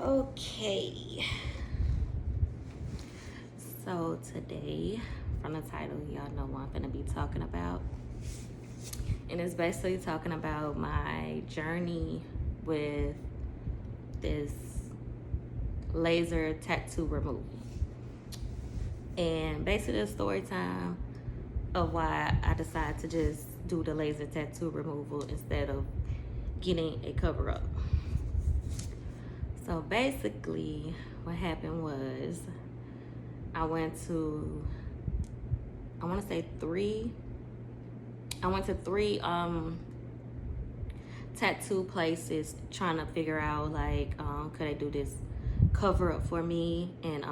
Okay, so today, from the title, y'all know what I'm gonna be talking about, and it's basically talking about my journey with this laser tattoo removal, and basically the story time of why I decided to just do the laser tattoo removal instead of getting a cover up. So basically, what happened was I went to three tattoo places trying to figure out like could I do this cover up for me, and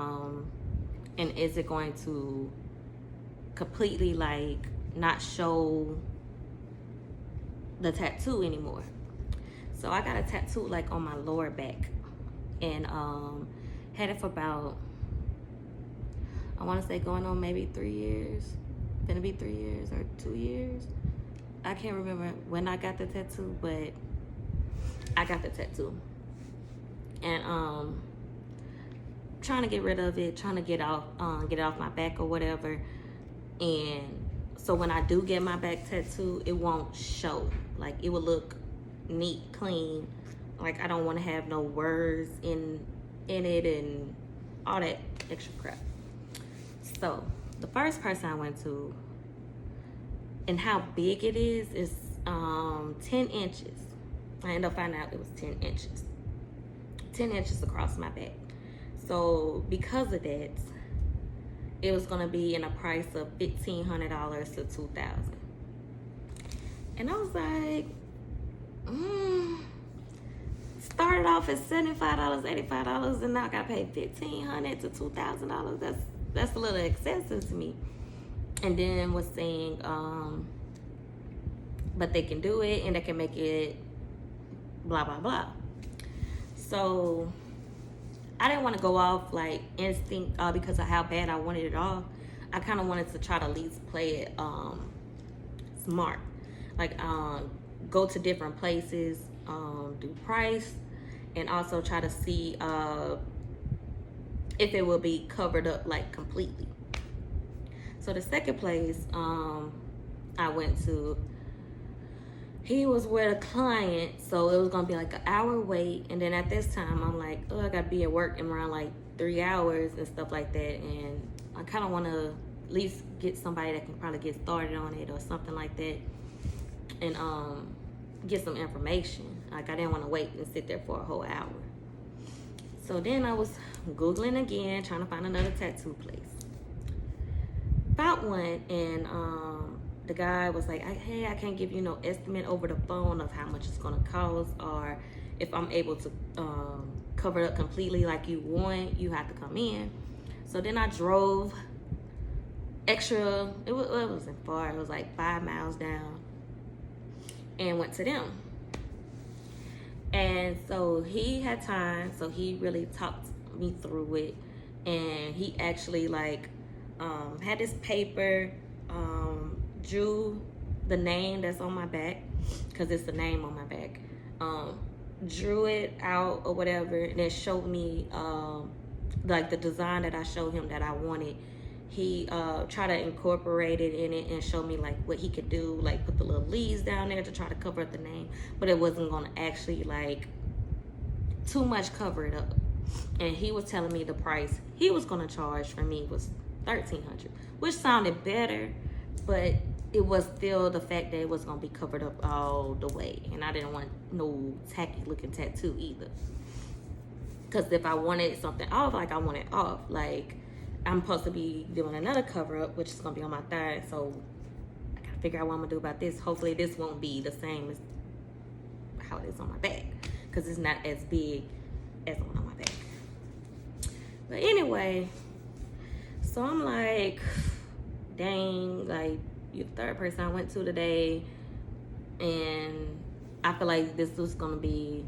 is it going to completely like not show the tattoo anymore. So I got a tattoo like on my lower back, and had it for about, I want to say going on maybe 3 years. Gonna be 3 years or 2 years. I can't remember when I got the tattoo, but I got the tattoo. And trying to get rid of it, trying to get it off my back or whatever. And so when I do get my back tattoo, it won't show. Like it will look neat, clean. Like I don't want to have no words in it and all that extra crap. So the first person I went to, and how big it is 10 inches. I ended up finding out it was 10 inches. 10 inches across my back. So because of that, it was gonna be in a price of $1,500 to $2,000. And I was like, started off at $75, $85, and now I gotta pay $1,500 to $2,000. That's a little excessive to me. And then was saying, but they can do it and they can make it blah blah blah. So I didn't want to go off like instinct because of how bad I wanted it off. I kind of wanted to try to at least play it smart, like go to different places, do price, and also try to see if it will be covered up like completely. So the second place I went to, he was with a client, so it was gonna be like an hour wait. And then at this time, I'm like, oh, I gotta be at work in around like 3 hours and stuff like that. And I kind of want to at least get somebody that can probably get started on it or something like that, and get some information. Like I didn't want to wait and sit there for a whole hour. So then I was Googling again, trying to find another tattoo place. Found one, and the guy was like, hey, I can't give you no estimate over the phone of how much it's gonna cost, or if I'm able to cover it up completely like you want, you have to come in. So then I drove extra, it wasn't far, it was like 5 miles down, and went to them. And so he had time, so he really talked me through it, and he actually like had this paper, drew the name that's on my back, because it's the name on my back, drew it out or whatever, and then showed me like the design that I showed him that I wanted. He tried to incorporate it in it and show me like what he could do, like put the little leaves down there to try to cover up the name, but it wasn't gonna actually like too much cover it up. And he was telling me the price he was gonna charge for me was $1,300, which sounded better, but it was still the fact that it was gonna be covered up all the way, and I didn't want no tacky looking tattoo either. Because if I wanted something off, like I want it off, like I'm supposed to be doing another cover up, which is gonna be on my thigh. So I gotta figure out what I'm gonna do about this. Hopefully this won't be the same as how it is on my back, because it's not as big as the one on my back. But anyway, so I'm like, dang, like you're the third person I went to today, and I feel like this was gonna be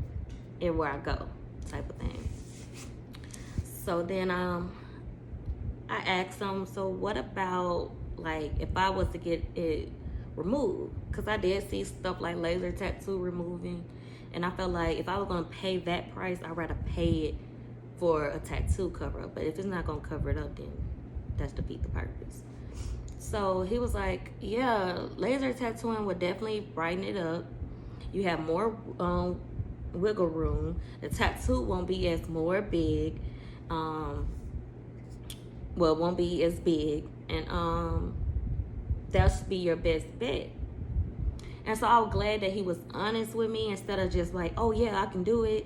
everywhere I go type of thing. So then I asked him, so what about like if I was to get it removed? Because I did see stuff like laser tattoo removing, and I felt like if I was gonna pay that price, I'd rather pay it for a tattoo cover up. But if it's not gonna cover it up, then that's defeat the purpose. So he was like, yeah, laser tattooing would definitely brighten it up. You have more wiggle room. The tattoo won't be as more big. Well, it won't be as big. And that should be your best bet. And so I was glad that he was honest with me instead of just like, oh yeah, I can do it.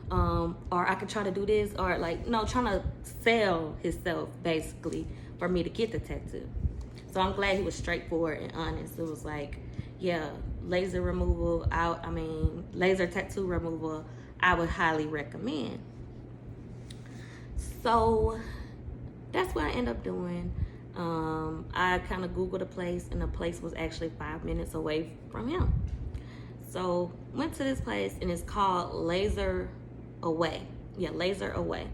Or I can try to do this. Or like, no, trying to sell himself basically for me to get the tattoo. So I'm glad he was straightforward and honest. It was like, yeah, laser removal, laser tattoo removal, I would highly recommend. So that's what I ended up doing. I kind of Googled a place, and the place was actually 5 minutes away from him. So went to this place, and it's called Laser Away. Yeah, Laser Away.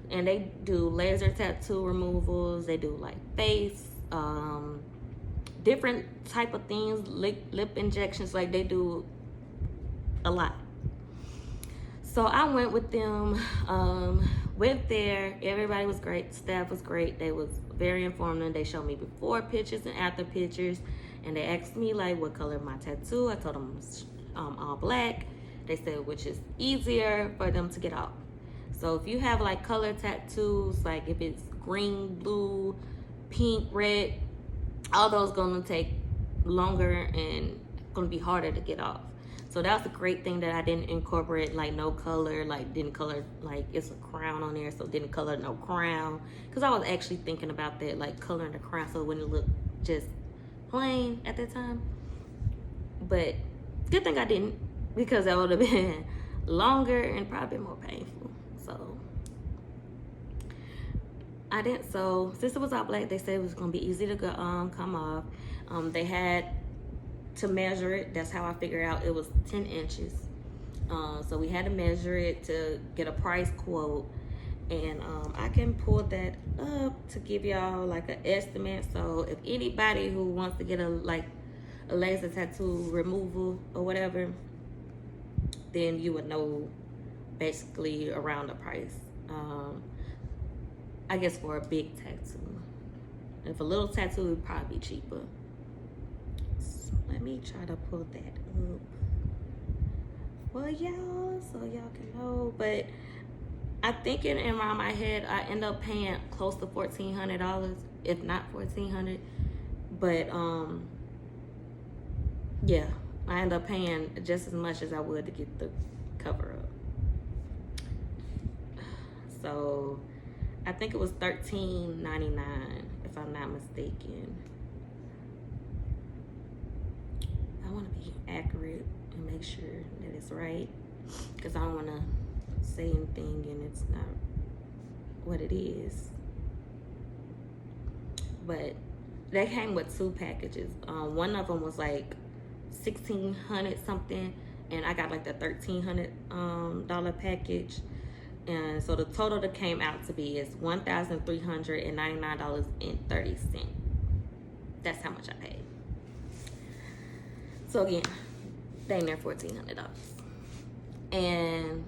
And they do laser tattoo removals. They do like face, different type of things, lip injections. Like they do a lot. So I went with them. Went there. Everybody was great. Staff was great. They was very informative. They showed me before pictures and after pictures, and they asked me like what color my tattoo. I told them it was all black. They said which is easier for them to get off. So if you have like color tattoos, like if it's green, blue, pink, red, all those gonna take longer and gonna be harder to get off. So that was a great thing that I didn't incorporate like no color, like didn't color, like it's a crown on there, so didn't color no crown. Cause I was actually thinking about that, like coloring the crown so it wouldn't look just plain at that time. But good thing I didn't, because that would have been longer and probably more painful. So I didn't. So since it was all black, they said it was gonna be easy to go come off. They had to measure it. That's how I figured out it was 10 inches. So we had to measure it to get a price quote, and I can pull that up to give y'all like an estimate. So if anybody who wants to get a laser tattoo removal or whatever, then you would know basically around the price. I guess for a big tattoo. If a little tattoo would probably be cheaper. So let me try to pull that up for y'all so y'all can know. But I think in around my head I end up paying close to $1,400, if not $1,400. But yeah, I end up paying just as much as I would to get the cover up. So I think it was $13.99 if I'm not mistaken. I want to be accurate and make sure that it's right, because I don't want to say anything and it's not what it is. But they came with 2 packages. One of them was like $1,600 something, and I got like the $1,300 package. And so the total that came out to be is $1,399.30. That's how much I paid. So again, dang near $1,400. And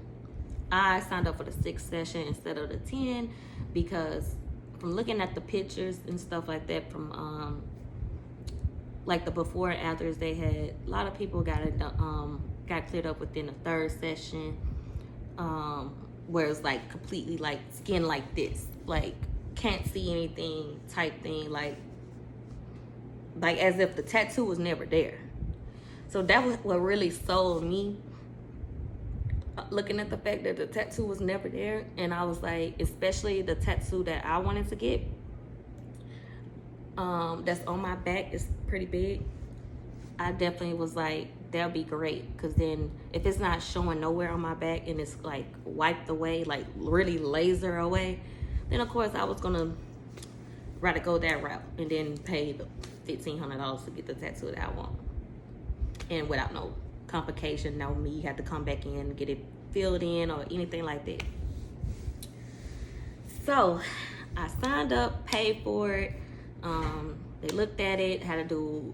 I signed up for the 6th session instead of the 10 because from looking at the pictures and stuff like that from like the before and afters, they had a lot of people got cleared up within the 3rd session. Where it's like completely like skin like this, like can't see anything type thing, like as if the tattoo was never there. So that was what really sold me, looking at the fact that the tattoo was never there. And I was like, especially the tattoo that I wanted to get, that's on my back, is pretty big. I definitely was like, that'll be great, because then if it's not showing nowhere on my back and it's like wiped away, like really laser away, then of course I was gonna rather go that route and then pay the $1,500 to get the tattoo that I want, and without no complication, no me have to come back in and get it filled in or anything like that. So I signed up, paid for it. They looked at it, had to do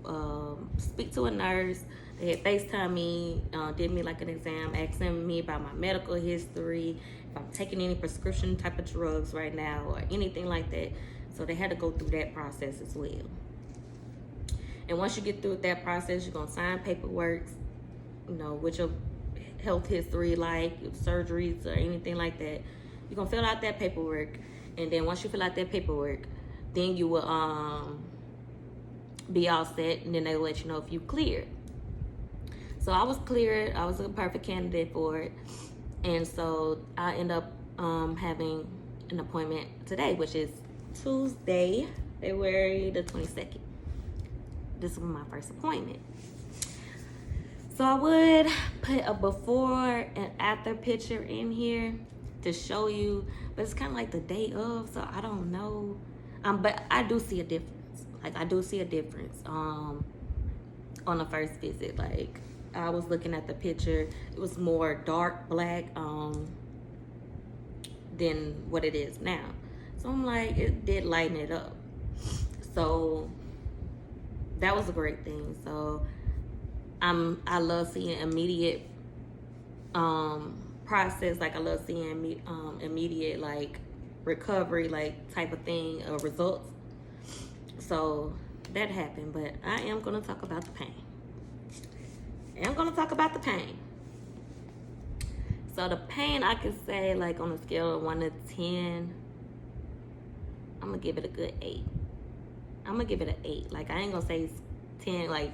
speak to a nurse. They had FaceTime me, did me like an exam, asking me about my medical history, if I'm taking any prescription type of drugs right now or anything like that. So they had to go through that process as well. And once you get through that process, you're gonna sign paperwork, with your health history, like surgeries or anything like that. You're gonna fill out that paperwork, and then once you fill out that paperwork, then you will be all set, and then they will let you know if you cleared. So I was cleared. I was a perfect candidate for it, and so I end up having an appointment today, which is Tuesday, February the 22nd. This was my first appointment. So I would put a before and after picture in here to show you, but it's kind of like the day of, so I don't know. But I do see a difference. Like I do see a difference on the first visit. Like I was looking at the picture, it was more dark black than what it is now. So I'm like, it did lighten it up. So that was a great thing. So I love seeing immediate process. Like I love seeing immediate like recovery, like type of thing, results. So that happened, but I am gonna talk about the pain. So the pain, I could say, like on a scale of 1 to 10, I'm gonna give it a good 8. I'm gonna give it an 8. Like I ain't gonna say it's 10. Like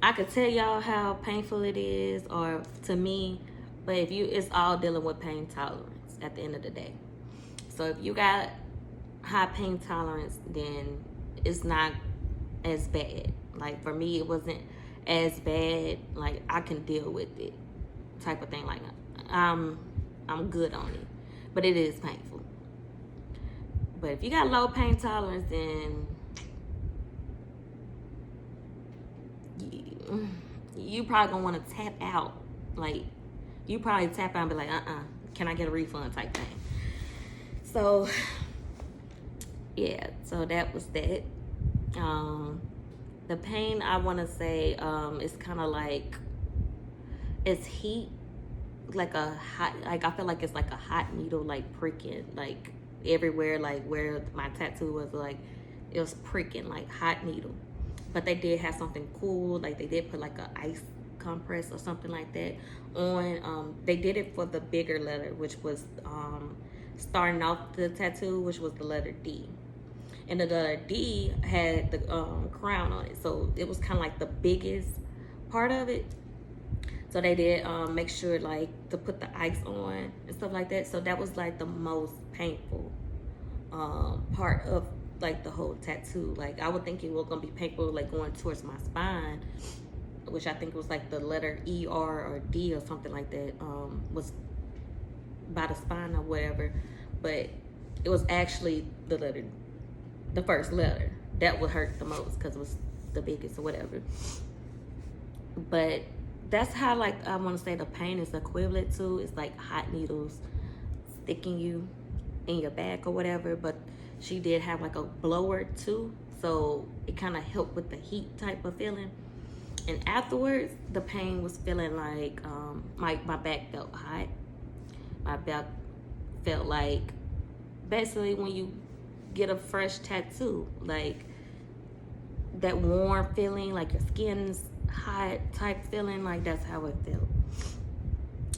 I could tell y'all how painful it is, or to me, but it's all dealing with pain tolerance at the end of the day. So if you got high pain tolerance, then it's not as bad. Like for me, it wasn't as bad. Like I can deal with it, type of thing. Like I'm good on it, but it is painful. But if you got low pain tolerance, then you probably gonna want to tap out. Like you probably tap out and be like, can I get a refund type thing. So yeah, so that was that. The pain, I want to say, is kind of like, it's heat, like a hot, like I feel like it's like a hot needle, like pricking, like everywhere, like where my tattoo was, like it was pricking, like hot needle. But they did have something cool, like they did put like a ice compress or something like that on. They did it for the bigger letter, which was starting off the tattoo, which was the letter D. And the letter D had the crown on it, so it was kind of like the biggest part of it. So they did make sure like to put the ice on and stuff like that. So that was like the most painful part of like the whole tattoo. Like I would think it was gonna be painful like going towards my spine, which I think was like the letter E, R, or D or something like that, was by the spine or whatever. But it was actually the first letter that would hurt the most because it was the biggest or whatever. But that's how, like, I want to say the pain is equivalent to. It's like hot needles sticking you in your back or whatever. But she did have like a blower too, so it kind of helped with the heat type of feeling. And afterwards, the pain was feeling like my back felt hot. My back felt like basically when you get a fresh tattoo, like that warm feeling, like your skin's hot type feeling, like that's how it felt.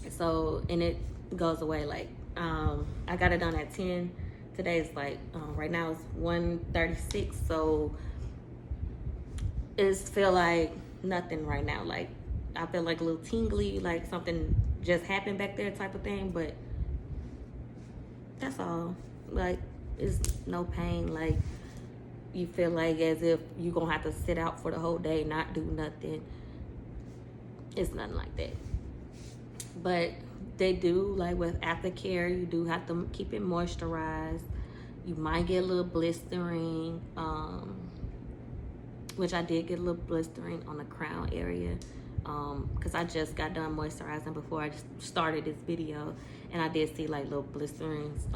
So, and it goes away. Like I got it done at 10. Today is like right now it's 1:36, so it's feel like nothing right now. Like I feel like a little tingly, like something just happened back there type of thing, but that's all. Like it's no pain. Like you feel like as if you're gonna have to sit out for the whole day, not do nothing. It's nothing like that. But they do, like with aftercare, you do have to keep it moisturized. You might get a little blistering, which I did get a little blistering on the crown area, because I just got done moisturizing before I just started this video, and I did see like little blisterings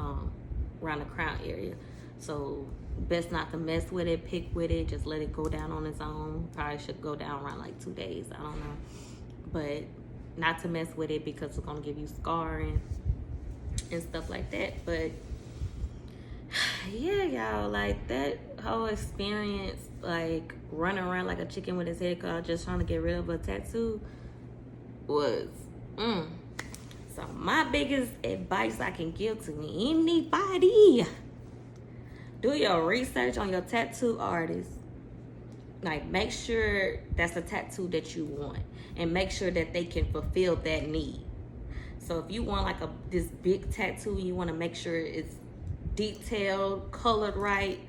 around the crown area. So best not to mess with it, pick with it, just let it go down on its own. Probably should go down around like 2 days, I don't know. But not to mess with it because it's gonna give you scarring and stuff like that. But yeah, y'all, like that whole experience, like running around like a chicken with his head cut, just trying to get rid of a tattoo was So my biggest advice I can give to anybody: do your research on your tattoo artist. Like, make sure that's a tattoo that you want, and make sure that they can fulfill that need. So if you want like this big tattoo, you want to make sure it's detailed, colored right,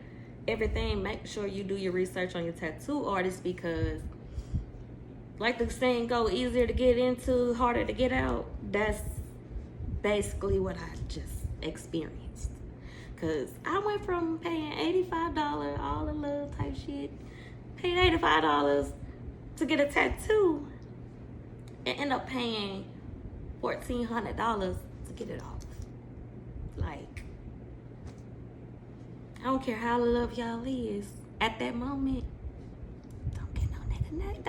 everything, make sure you do your research on your tattoo artist, because like the saying go, easier to get into, harder to get out. That's basically what I just experienced. Cause I went from paying $85, all the love type shit, paid $85 to get a tattoo, and end up paying $1,400 to get it off. Like, I don't care how love y'all is at that moment. Don't get no nigga name.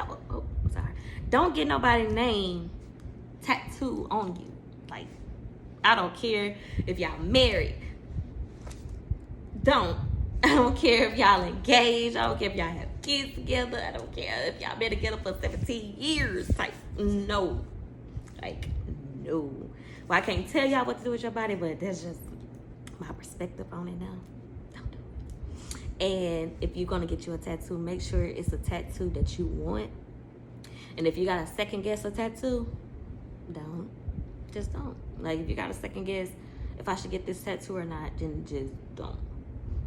Don't get nobody's name tattoo on you. Like, I don't care if y'all married. I don't care if y'all engaged. I don't care if y'all have kids together. I don't care if y'all been together for 17 years. Like, no. Like, no. Well, I can't tell y'all what to do with your body, but that's just my perspective on it now. Don't do it. And if you're gonna get you a tattoo, make sure it's a tattoo that you want. And if you gotta second guess a tattoo, don't. Just don't. Like, if you gotta second guess if I should get this tattoo or not, then just don't.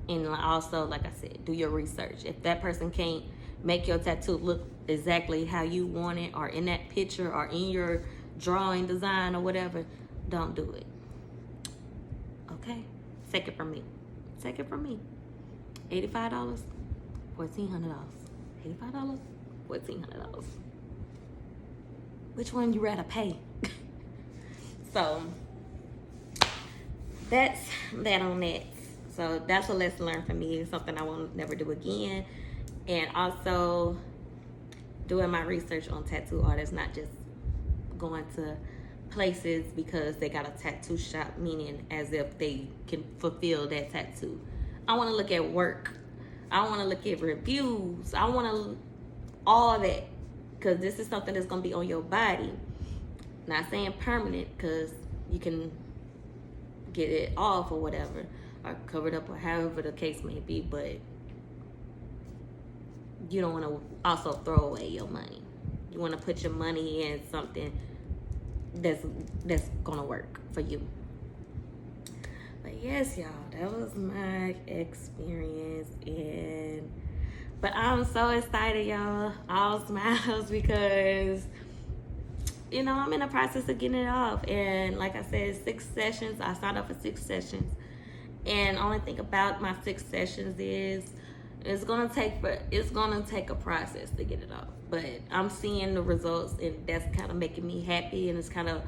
And also, like I said, do your research. If that person can't make your tattoo look exactly how you want it, or in that picture, or in your drawing design or whatever, don't do it. Okay? Take it from me. Take it from me. $85, $1,400. $85, $1,400. Which one you rather pay? So that's that on that. So that's a lesson learned for me. It's something I will never do again. And also doing my research on tattoo artists, not just going to places because they got a tattoo shop, meaning as if they can fulfill that tattoo. I want to look at work. I want to look at reviews. I want to all that, because this is something that's going to be on your body. Not saying permanent, because you can get it off or whatever, or covered up, or however the case may be, but you don't want to also throw away your money. You want to put your money in something that's gonna work for you. But yes, y'all, that was my experience. But I'm so excited, y'all, all smiles, because you know, I'm in the process of getting it off. And like I said, 6 sessions. I signed up for 6 sessions. And only thing about my 6 sessions is it's gonna take a process to get it off. But I'm seeing the results, and that's kind of making me happy, and it's kind of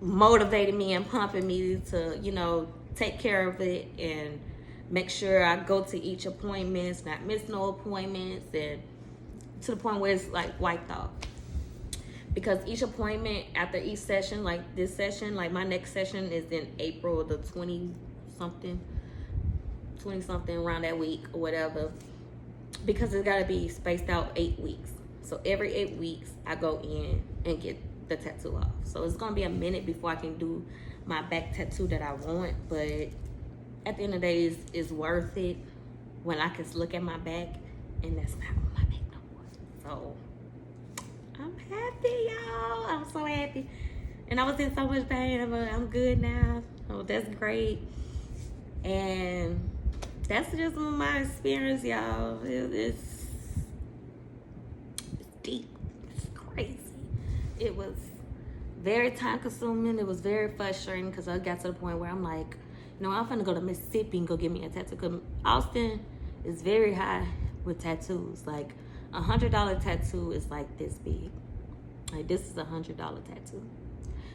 motivating me and pumping me to, you know, take care of it and make sure I go to each appointment, not miss no appointments, and to the point where it's like wiped off. Because each appointment after each session, like this session, like my next session is in April the 20-something, around that week or whatever. Because it's got to be spaced out 8 weeks. So every 8 weeks, I go in and get the tattoo off. So it's going to be a minute before I can do my back tattoo that I want. But at the end of the day, it's worth it when I can look at my back and that's not on my back no more. So I'm happy, y'all. I'm so happy. And I was in so much pain, but I'm good now. So that's great. And that's just my experience, y'all. It's deep. It's crazy. It was very time consuming. It was very frustrating because I got to the point where I'm like, you know, I'm finna go to Mississippi and go get me a tattoo. Because Austin is very high with tattoos. Like, $100 tattoo is like this big. Like, this is $100 tattoo.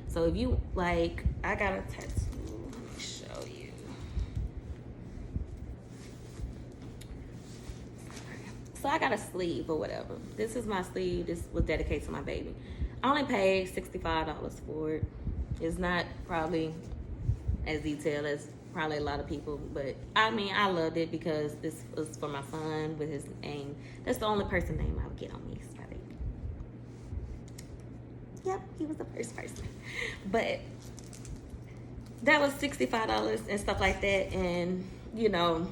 So if you, like, I got a tattoo. Let me show you. So I got a sleeve or whatever. This is my sleeve. This was dedicated to my baby. I only paid $65 for it. It's not probably as detailed as probably a lot of people, but I mean, I loved it because this was for my son with his name. That's the only person name I would get on me. Is my baby. Yep, he was the first person. But that was $65 and stuff like that, and you know,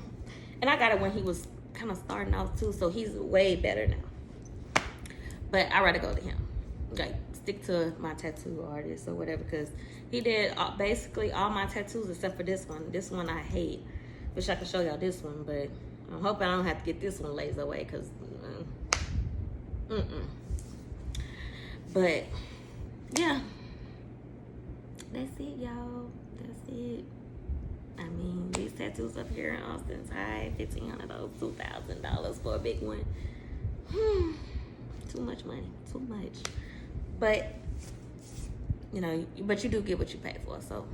and I got it when he was kind of starting out too, so he's way better now. But I rather go to him, like stick to my tattoo artist or whatever, because he did basically all my tattoos except for this one. This one I hate. Wish I could show y'all this one, but I'm hoping I don't have to get this one laser away, because but yeah, that's it, y'all. That's it. I mean, these tattoos up here in Austin's high, $1,500, $2,000 for a big one. Too much money, too much. But you know, but you do get what you pay for. So,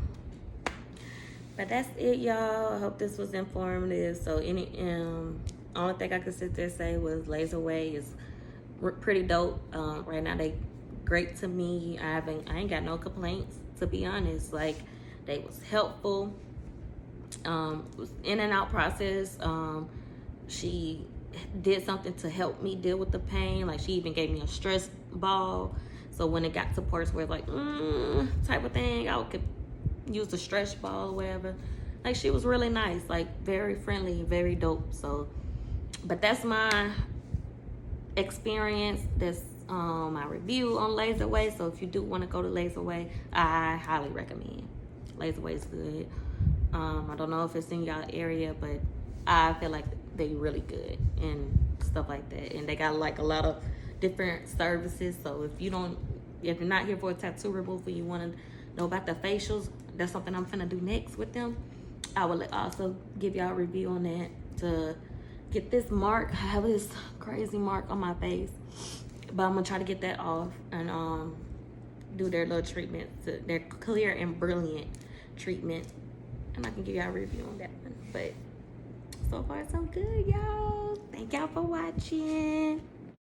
but that's it, y'all. I hope this was informative. So, any only thing I could sit there and say was Laser Way is pretty dope. Right now, they great to me. I ain't got no complaints, to be honest. Like, they was helpful. Was in and out process. She did something to help me deal with the pain. Like, she even gave me a stress ball, so when it got to parts where like type of thing, I could use the stretch ball or whatever. Like, she was really nice, like very friendly, very dope. So, but that's my experience. That's my review on Laser Way. So if you do want to go to Laser Way, I highly recommend. Laser Way is good. I don't know if it's in y'all area, but I feel like they really good and stuff like that. And they got like a lot of different services. So if you're not here for a tattoo removal, you want to know about the facials, that's something I'm finna do next with them. I will also give y'all a review on that to get this mark. I have this crazy mark on my face, but I'm gonna try to get that off and do their little treatment, their clear and brilliant treatment, and I can give y'all a review on that one. But so far so good, y'all. Thank y'all for watching.